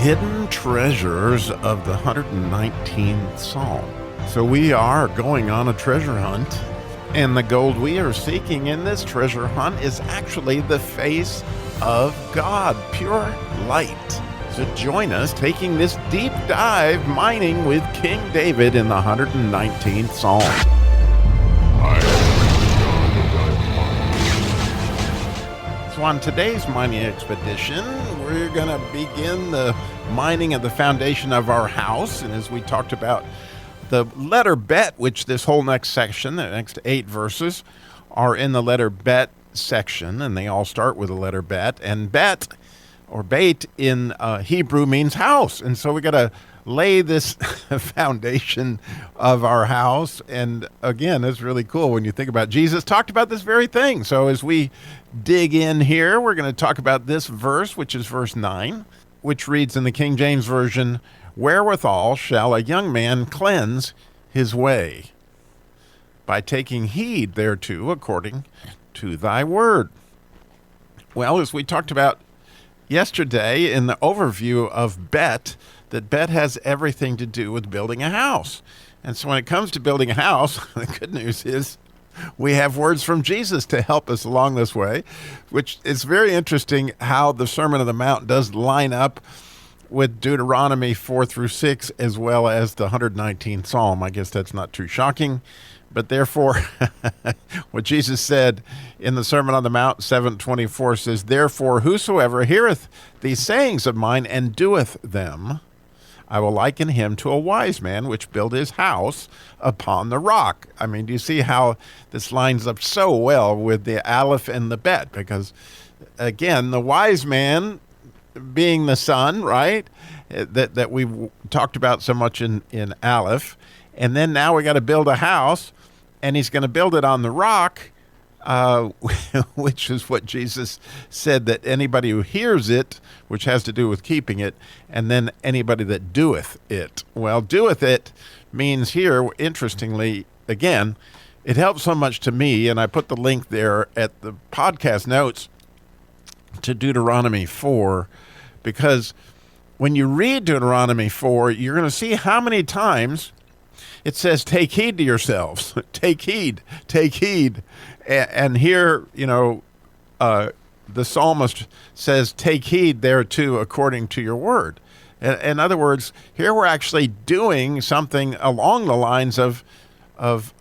hidden treasures of the 119th Psalm. So we are going on a treasure hunt, and the gold we are seeking in this treasure hunt is actually the face of God, pure light. So join us taking this deep dive mining with King David in the 119th Psalm. So on today's mining expedition, we're going to begin the mining of the foundation of our house. And as we talked about, the letter Bet, which this whole next section, the next 8 verses, are in the letter Bet section, and they all start with the letter Bet. And Bet, or Beit in Hebrew, means house. And so we got to lay this foundation of our house. And again, it's really cool when you think about it. Jesus talked about this very thing. So as we dig in here, we're going to talk about this verse, which is verse 9, which reads in the King James Version, "Wherewithal shall a young man cleanse his way? By taking heed thereto according to thy word." Well, as we talked about yesterday in the overview of Bet, that Bet has everything to do with building a house. And so when it comes to building a house, the good news is we have words from Jesus to help us along this way, which is very interesting how the Sermon on the Mount does line up with Deuteronomy 4 through 6, as well as the 119th Psalm. I guess that's not too shocking. But therefore, what Jesus said in the Sermon on the Mount 7:24 says, "Therefore, whosoever heareth these sayings of mine and doeth them, I will liken him to a wise man which built his house upon the rock." I mean, do you see how this lines up so well with the Aleph and the Bet? Because, again, the wise man being the son, right, that we've talked about so much in Aleph. And then now we got to build a house, and he's going to build it on the rock, which is what Jesus said, that anybody who hears it, which has to do with keeping it, and then anybody that doeth it. Well, doeth it means here, interestingly, again, it helps so much to me, and I put the link there at the podcast notes to Deuteronomy 4, because when you read Deuteronomy 4, you're going to see how many times it says, take heed to yourselves. Take heed, take heed. And here, the psalmist says, take heed thereto according to your word. In other words, here we're actually doing something along the lines of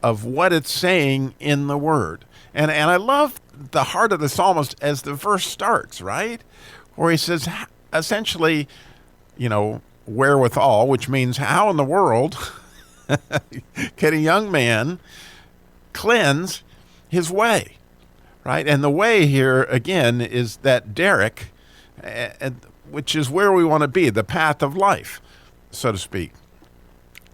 what it's saying in the word. And I love the heart of the psalmist as the verse starts, right? Where he says, essentially, wherewithal, which means how in the world can a young man cleanse his way, right? And the way here, again, is that derrick, which is where we want to be, the path of life, so to speak.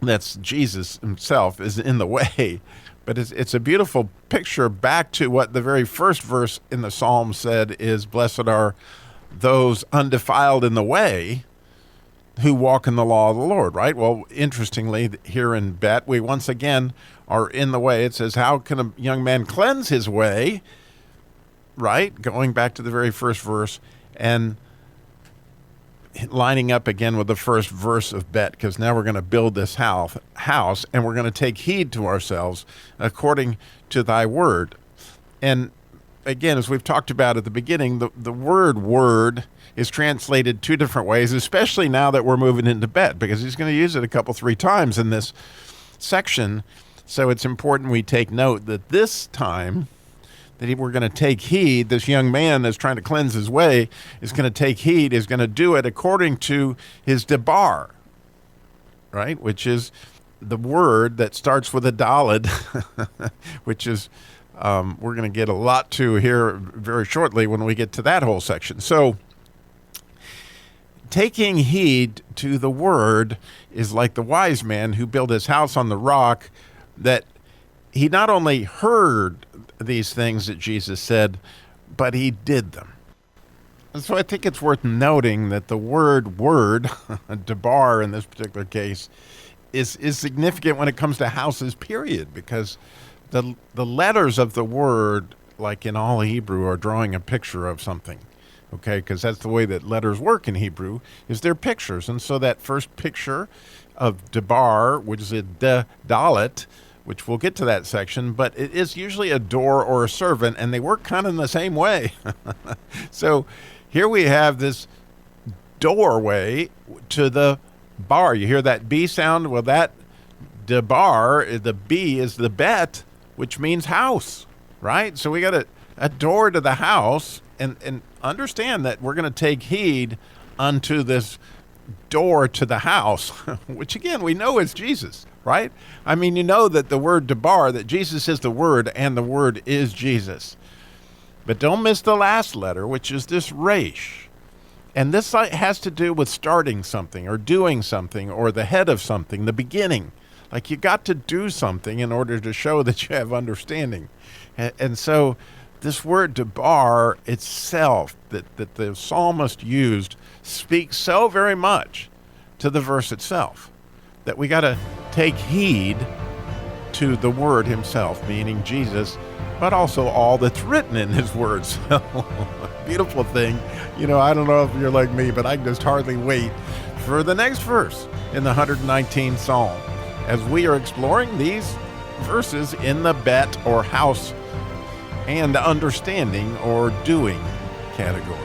That's Jesus himself is in the way. But it's a beautiful picture back to what the very first verse in the Psalm said is, blessed are those undefiled in the way who walk in the law of the Lord, right? Well, interestingly, here in Bet, we once again are in the way. It says, how can a young man cleanse his way, right? Going back to the very first verse and lining up again with the first verse of Bet, because now we're going to build this house and we're going to take heed to ourselves according to thy word. And again, as we've talked about at the beginning, the word is translated 2 different ways, especially now that we're moving into Bet, because he's going to use it 3 times in this section. So it's important we take note that this time that we're going to take heed. This young man that's trying to cleanse his way is going to take heed, is going to do it according to his debar, right? Which is the word that starts with a daled, which is we're going to get a lot to here very shortly when we get to that whole section. So taking heed to the word is like the wise man who built his house on the rock, that he not only heard these things that Jesus said, but he did them. And so I think it's worth noting that the word, debar in this particular case, is significant when it comes to houses, period, because the letters of the word, like in all Hebrew, are drawing a picture of something. okay, because that's the way that letters work in Hebrew, is they're pictures. And so that first picture of debar, which is a dalet, which we'll get to that section, but it is usually a door or a servant, and they work kind of in the same way. So here we have this doorway to the bar. You hear that B sound? Well, that debar, the B is the bet, which means house, right? So we got a door to the house, and understand that we're going to take heed unto this door to the house, which again, we know is Jesus, right? I mean, you know that the word debar, that Jesus is the Word, and the Word is Jesus. But don't miss the last letter, which is this resh. And this has to do with starting something or doing something or the head of something, the beginning. Like you got to do something in order to show that you have understanding. And so this word debar itself that the psalmist used speaks so very much to the verse itself that we got to take heed to the word himself, meaning Jesus, but also all that's written in his words. Beautiful thing. You know, I don't know if you're like me, but I can just hardly wait for the next verse in the 119th Psalm as we are exploring these verses in the bet or house and understanding or doing category.